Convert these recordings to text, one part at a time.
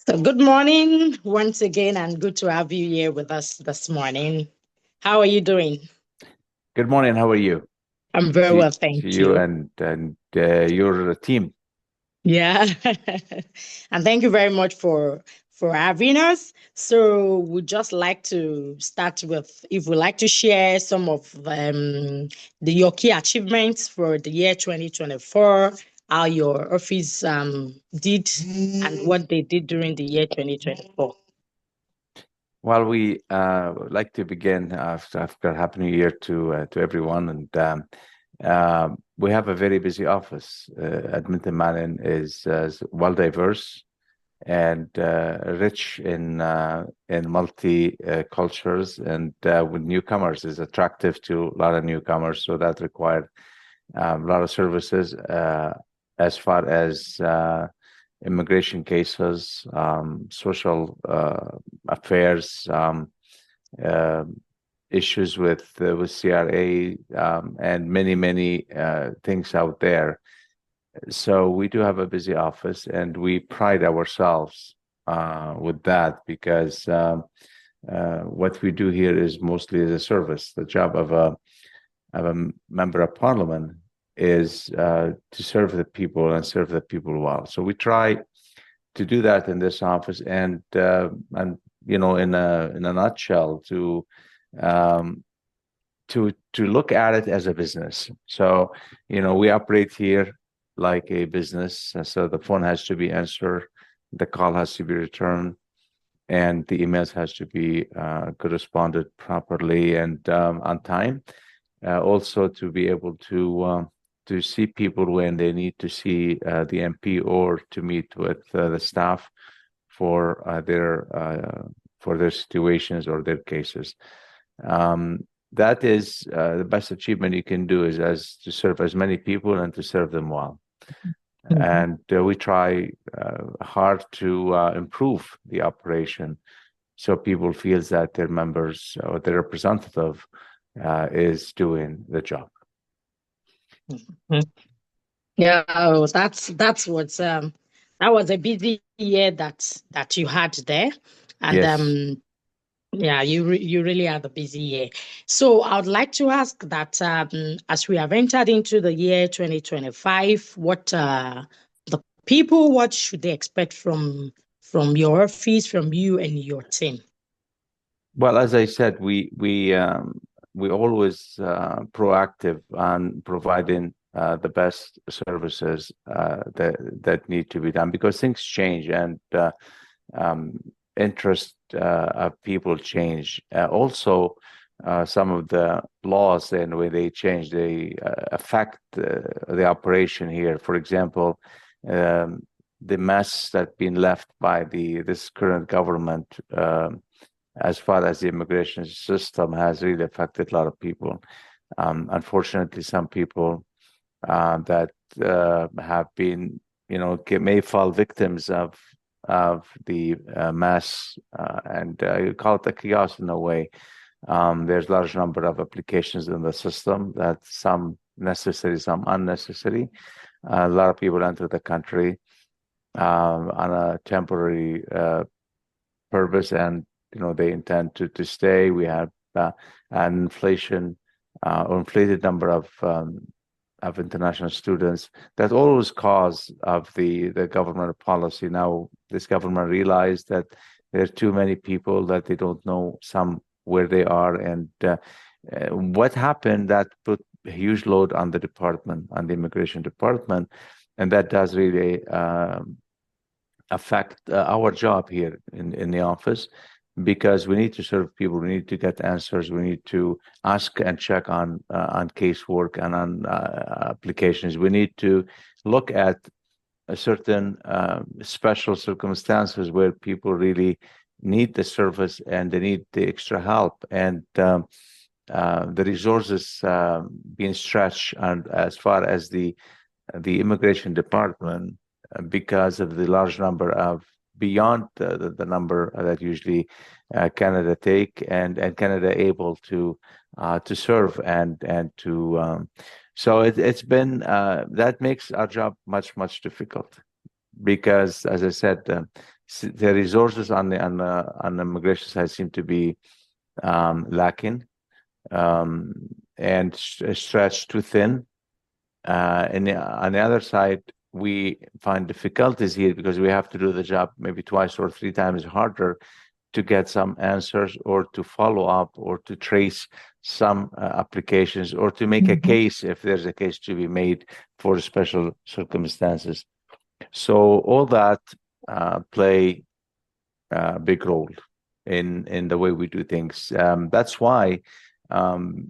So, good morning once again, and good to have you here with us this morning. How are you doing? Good morning. How are you? I'm very To, well, to thank you you. and your team. Yeah, and thank you very much for having us. So, we'd just like to start with if we like to share some of your key achievements for the year 2024, how your office did, and what they did during the year 2024. Well, we would like to begin after Happy New Year to everyone, and we have a very busy office. Edmonton Manning is well diverse and rich in multi cultures, and with newcomers is attractive to a lot of newcomers. So that required a lot of services as far as immigration cases, social affairs, uh, issues with CRA, and many things out there. So we do have a busy office, and we pride ourselves with that because what we do here is mostly as a service. The job of a member of parliament is to serve the people and serve the people well. So we try to do that in this office, and in a nutshell, um, to look at it as a business. So we operate here like a business. So the phone has to be answered, the call has to be returned, and the emails has to be corresponded properly and on time. Also to be able to see people when they need to see the MP or to meet with the staff for their situations or their cases. That is the best achievement you can do is as to serve as many people and to serve them well. Mhm. And we try hard to improve the operation so people feels that their members or their representative is doing the job. Yeah, oh, that's what's that was a busy year that you had there, and Yes. yeah, you really had a busy year. So I would like to ask that as we have entered into the year 2025, what the people what should they expect from your office, from you and your team? Well, as I said, we always proactive on providing the best services that need to be done because things change and um, interest of people change. Also, some of the laws and when they change, they affect the operation here. For example, um, the mess that's been left by this current government. As far as the immigration system has really affected a lot of people. Unfortunately, some people that have been, may fall victims of the mass and you call it a chaos in a way. There's a large number of applications in the system that some necessary, some unnecessary. A lot of people enter the country on a temporary purpose, and they intend to stay. We have an inflation or inflated number of international students. That always cause of the government policy. Now this government realized that there are too many people that they don't know some where they are, and what happened that put a huge load on the department, on the immigration department, and that does really affect our job here in the office because we need to serve people, we need to get answers, we need to ask and check on casework and on applications. We need to look at a certain special circumstances where people really need the service and they need the extra help, and the resources being stretched and as far as the immigration department because of the large number of beyond the number that usually Canada take and Canada able to serve and to so it's been that makes our job much difficult because as I said the resources on the immigration side seem to be lacking, um, and stretched too thin. And on the other side, we find difficulties here because we have to do the job maybe twice or three times harder to get some answers, or to follow up, or to trace some applications, or to make a case if there's a case to be made for special circumstances. So all that play a big role in the way we do things. That's why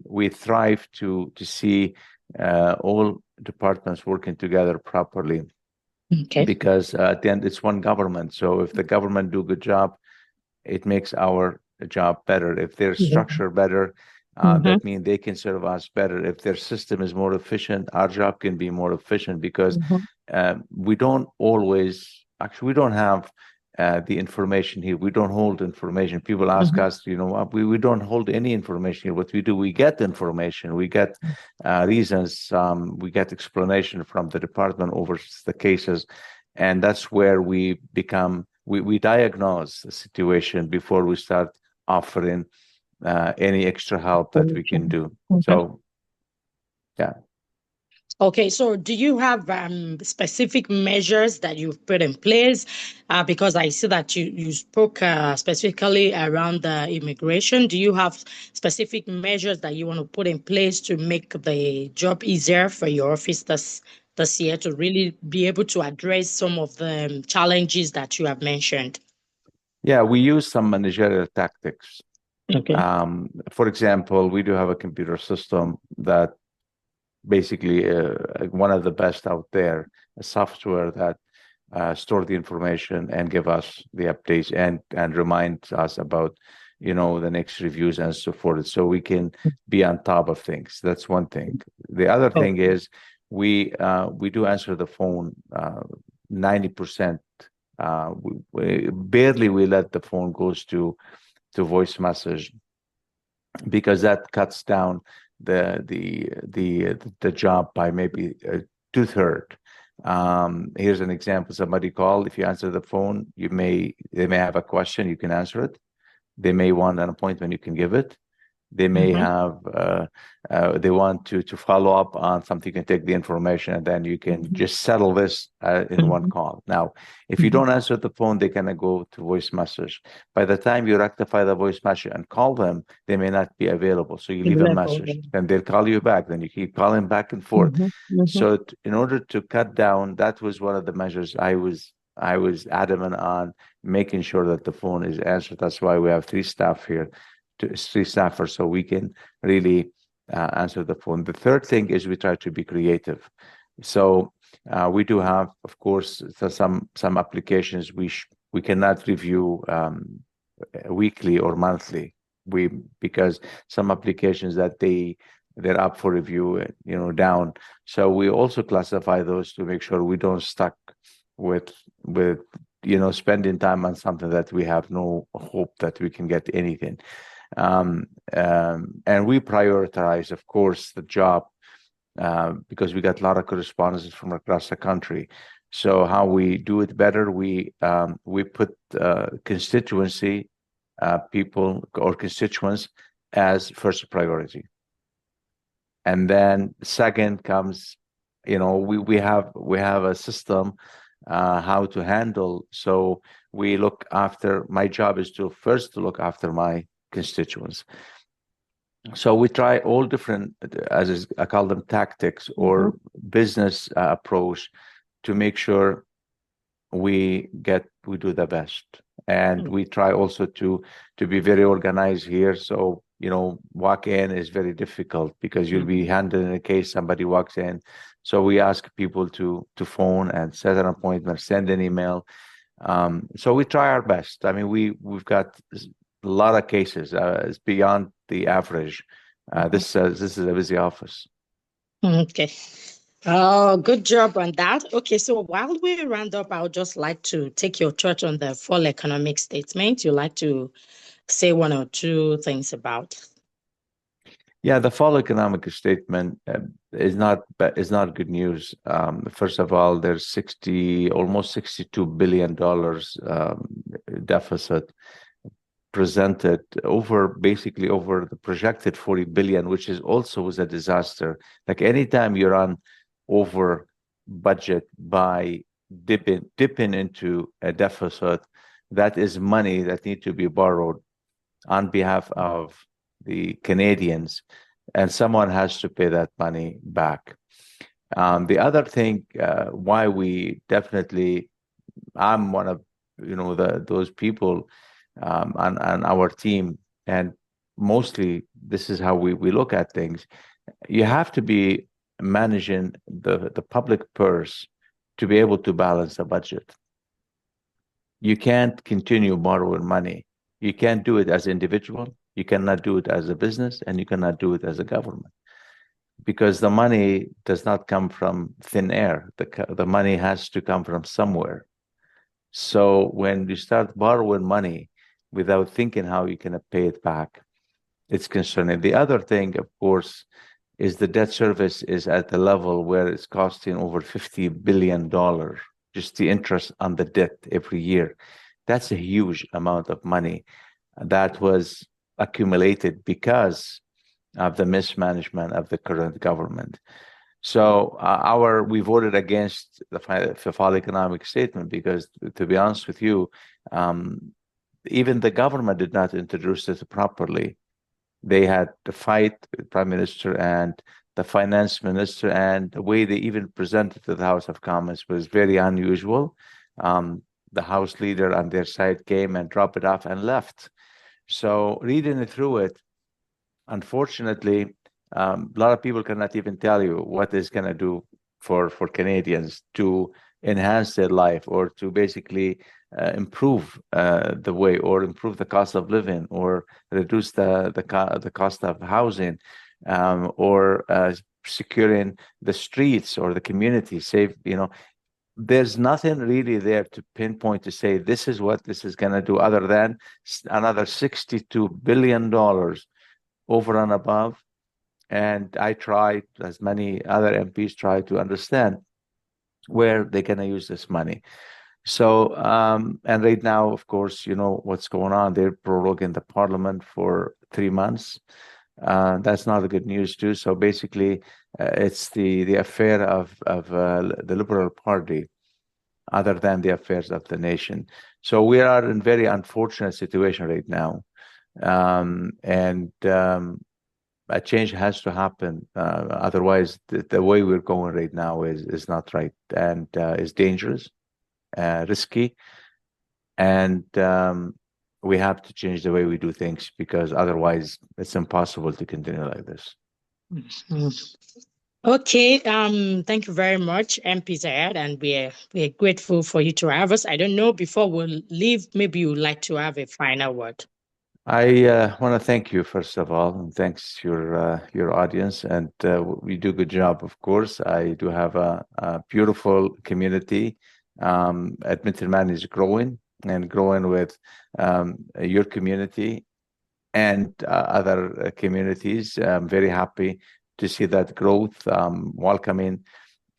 we thrive to see all departments working together properly, Okay. because at the end it's one government. So if the government do a good job, it makes our job better. If their structure better, that means they can serve us better. If their system is more efficient, our job can be more efficient, because we don't always, actually, we don't have the information here. We don't hold information. People ask us, we don't hold any information here. What we do, we get information, we get reasons, we get explanation from the department over the cases. And that's where we become, we diagnose the situation before we start offering any extra help that we can do. So, yeah. Okay, so do you have specific measures that you've put in place? Because I see that you spoke specifically around the immigration. Do you have specific measures that you want to put in place to make the job easier for your office this year, to really be able to address some of the challenges that you have mentioned? Yeah, we use some managerial tactics. Okay. For example, we do have a computer system that basically one of the best out there, a software that store the information and give us the updates, and remind us about the next reviews and so forth, so we can be on top of things. That's one thing. The other thing is we do answer the phone 90%. We barely we let the phone goes to voice message, because that cuts down the job by maybe 2/3. Here's an example. Somebody called. If you answer the phone, they may have a question, you can answer it. They may want an appointment, you can give it. They may have they want to follow up on something. You can take the information, and then you can just settle this in one call. Now, if you don't answer the phone, they can go to voice message. By the time you rectify the voice message and call them, they may not be available. So you leave a message, then they'll call you back. Then you keep calling back and forth. So in order to cut down, that was one of the measures I was adamant on, making sure that the phone is answered. That's why we have three staffers, so we can really answer the phone. The third thing is we try to be creative. So we do have, of course, some applications we cannot review weekly or monthly. Because some applications that they're up for review, down. So we also classify those to make sure we don't stuck with spending time on something that we have no hope that we can get anything. And we prioritize, of course, the job because we got a lot of correspondences from across the country. So how we do it better, we put constituency people or constituents as first priority, and then second comes, we have a system how to handle. So we look after. My job is to look after my constituents. So we try all different, as I call them, tactics or business approach to make sure we do the best. And we try also to be very organized here. So, walk in is very difficult because you'll be handling a case, somebody walks in. So we ask people to phone and set an appointment, send an email. So we try our best. I mean, we've got a lot of cases. It's beyond the average. This is a busy office. Okay. Oh, good job on that. Okay, so while we round up, I would just like to take your thought on the fall economic statement. You like to say one or two things about? Yeah, the fall economic statement is not good news. First of all, there's almost $62 billion deficit presented basically over the projected 40 billion, which is also was a disaster. Like anytime you run over budget by dipping into a deficit, that is money that need to be borrowed on behalf of the Canadians, and someone has to pay that money back. The other thing, why we definitely, I'm one of those people on our team, and mostly this is how we look at things. You have to be managing the public purse to be able to balance the budget. You can't continue borrowing money. You can't do it as an individual. You cannot do it as a business, and you cannot do it as a government, because the money does not come from thin air. The money has to come from somewhere. So when you start borrowing money without thinking how you can pay it back, it's concerning. The other thing, of course, is the debt service is at the level where it's costing over $50 billion, just the interest on the debt every year. That's a huge amount of money that was accumulated because of the mismanagement of the current government. So we voted against the fall economic statement because, to be honest with you, even the government did not introduce it properly. They had to fight the prime minister and the finance minister, and the way they even presented to the House of Commons was very unusual. The House leader on their side came and dropped it off and left. So reading it through it, unfortunately, a lot of people cannot even tell you what it's going to do for Canadians to enhance their life, or to basically improve the way, or improve the cost of living, or reduce the cost of housing, or securing the streets or the community safe. There's nothing really there to pinpoint to say this is what this is going to do, other than another $62 billion over and above. And I tried, as many other MPs try, to understand where they're going to use this money. So, and right now, of course, you know what's going on. They're proroguing the parliament for 3 months. That's not a good news too. So basically, it's the affair of the Liberal Party, other than the affairs of the nation. So we are in very unfortunate situation right now, and a change has to happen. Otherwise, the way we're going right now is not right, and is dangerous, risky, and we have to change the way we do things, because otherwise it's impossible to continue like this. Mhm. Okay, thank you very much, MP Ziad, and we're grateful for you to have us. I don't know, before we leave, maybe you'd like to have a final word. I want to thank you, first of all, and thanks your audience, and we do a good job, of course. I do have a beautiful community. Edmonton Manning is growing, and growing with your community and other communities. I'm very happy to see that growth, welcoming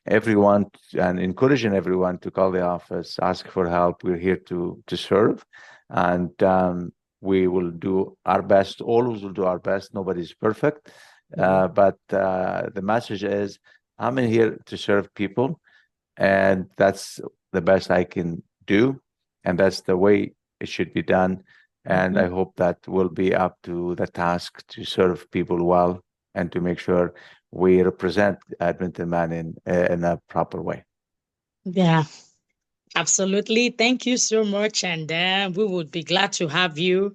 everyone and encouraging everyone to call the office, ask for help. We're here to serve, and we will do our best. Always will do our best. Nobody's perfect, but the message is, I'm in here to serve people, and that's the best I can do, and that's the way it should be done. And I hope that we'll be up to the task to serve people well, and to make sure we represent Edmonton Manning in a proper way. Yeah, absolutely. Thank you so much. And we would be glad to have you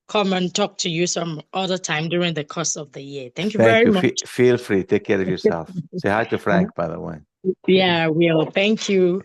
come and talk to you some other time during the course of the year. Thank you Thank very you. much. Feel free. Take care of yourself. Say hi to Frank, by the way. Yeah, I will. Thank you.